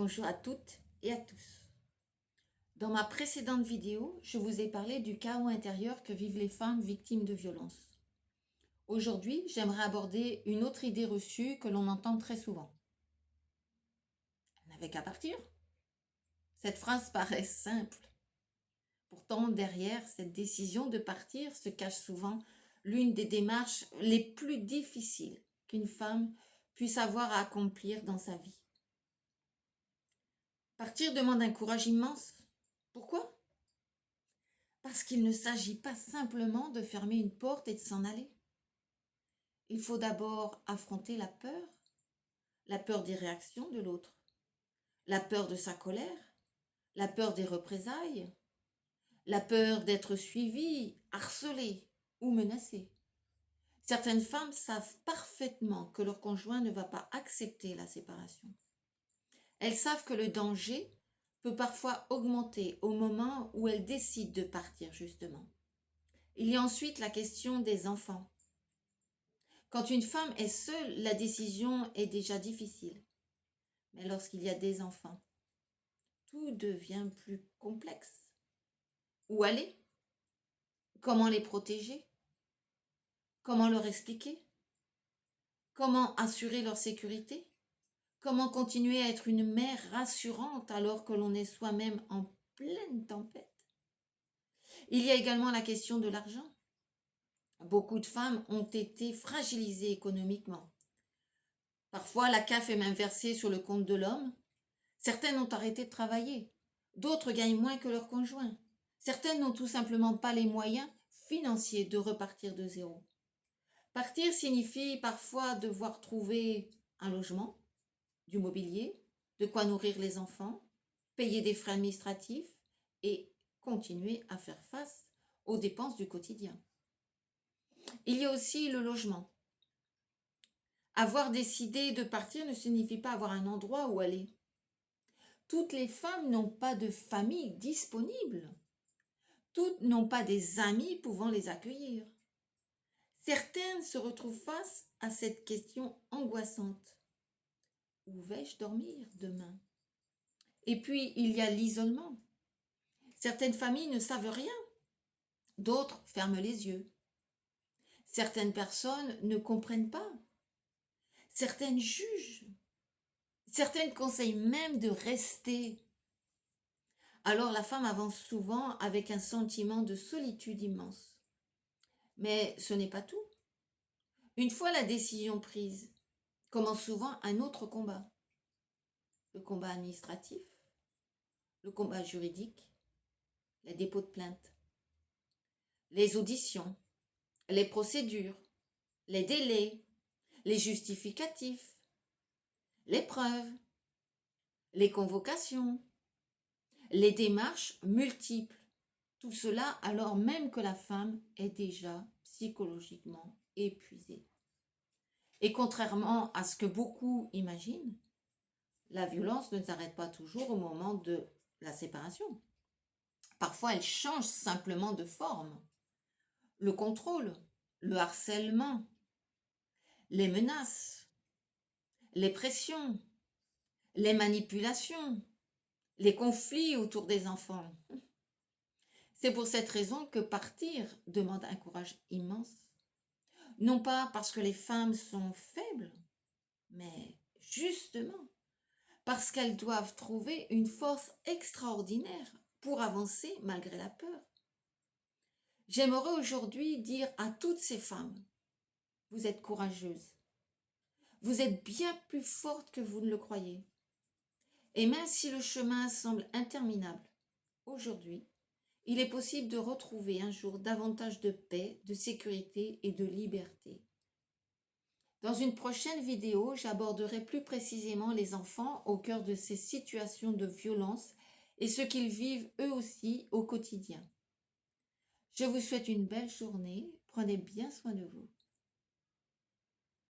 Bonjour à toutes et à tous. Dans ma précédente vidéo, je vous ai parlé du chaos intérieur que vivent les femmes victimes de violences. Aujourd'hui, j'aimerais aborder une autre idée reçue que l'on entend très souvent. Elle n'avait qu'à partir. Cette phrase paraît simple. Pourtant, derrière cette décision de partir se cache souvent l'une des démarches les plus difficiles qu'une femme puisse avoir à accomplir dans sa vie. Partir demande un courage immense. Pourquoi ? Parce qu'il ne s'agit pas simplement de fermer une porte et de s'en aller. Il faut d'abord affronter la peur des réactions de l'autre, la peur de sa colère, la peur des représailles, la peur d'être suivie, harcelée ou menacée. Certaines femmes savent parfaitement que leur conjoint ne va pas accepter la séparation. Elles savent que le danger peut parfois augmenter au moment où elles décident de partir justement. Il y a ensuite la question des enfants. Quand une femme est seule, la décision est déjà difficile. Mais lorsqu'il y a des enfants, tout devient plus complexe. Où aller? Comment les protéger? Comment leur expliquer? Comment assurer leur sécurité? Comment continuer à être une mère rassurante alors que l'on est soi-même en pleine tempête? Il y a également la question de l'argent. Beaucoup de femmes ont été fragilisées économiquement. Parfois, la CAF est même versée sur le compte de l'homme. Certaines ont arrêté de travailler. D'autres gagnent moins que leur conjoint. Certaines n'ont tout simplement pas les moyens financiers de repartir de zéro. Partir signifie parfois devoir trouver un logement, du mobilier, de quoi nourrir les enfants, payer des frais administratifs et continuer à faire face aux dépenses du quotidien. Il y a aussi le logement. Avoir décidé de partir ne signifie pas avoir un endroit où aller. Toutes les femmes n'ont pas de famille disponible. Toutes n'ont pas des amis pouvant les accueillir. Certaines se retrouvent face à cette question angoissante. Où vais-je dormir demain? Et puis, il y a l'isolement. Certaines familles ne savent rien. D'autres ferment les yeux. Certaines personnes ne comprennent pas. Certaines jugent. Certaines conseillent même de rester. Alors la femme avance souvent avec un sentiment de solitude immense. Mais ce n'est pas tout. Une fois la décision prise, commence souvent un autre combat. Le combat administratif, le combat juridique, les dépôts de plainte, les auditions, les procédures, les délais, les justificatifs, les preuves, les convocations, les démarches multiples. Tout cela alors même que la femme est déjà psychologiquement épuisée. Et contrairement à ce que beaucoup imaginent, la violence ne s'arrête pas toujours au moment de la séparation. Parfois, elle change simplement de forme. Le contrôle, le harcèlement, les menaces, les pressions, les manipulations, les conflits autour des enfants. C'est pour cette raison que partir demande un courage immense. Non pas parce que les femmes sont faibles, mais justement parce qu'elles doivent trouver une force extraordinaire pour avancer malgré la peur. J'aimerais aujourd'hui dire à toutes ces femmes, vous êtes courageuses, vous êtes bien plus fortes que vous ne le croyez. Et même si le chemin semble interminable, aujourd'hui, il est possible de retrouver un jour davantage de paix, de sécurité et de liberté. Dans une prochaine vidéo, j'aborderai plus précisément les enfants au cœur de ces situations de violence et ce qu'ils vivent eux aussi au quotidien. Je vous souhaite une belle journée, prenez bien soin de vous.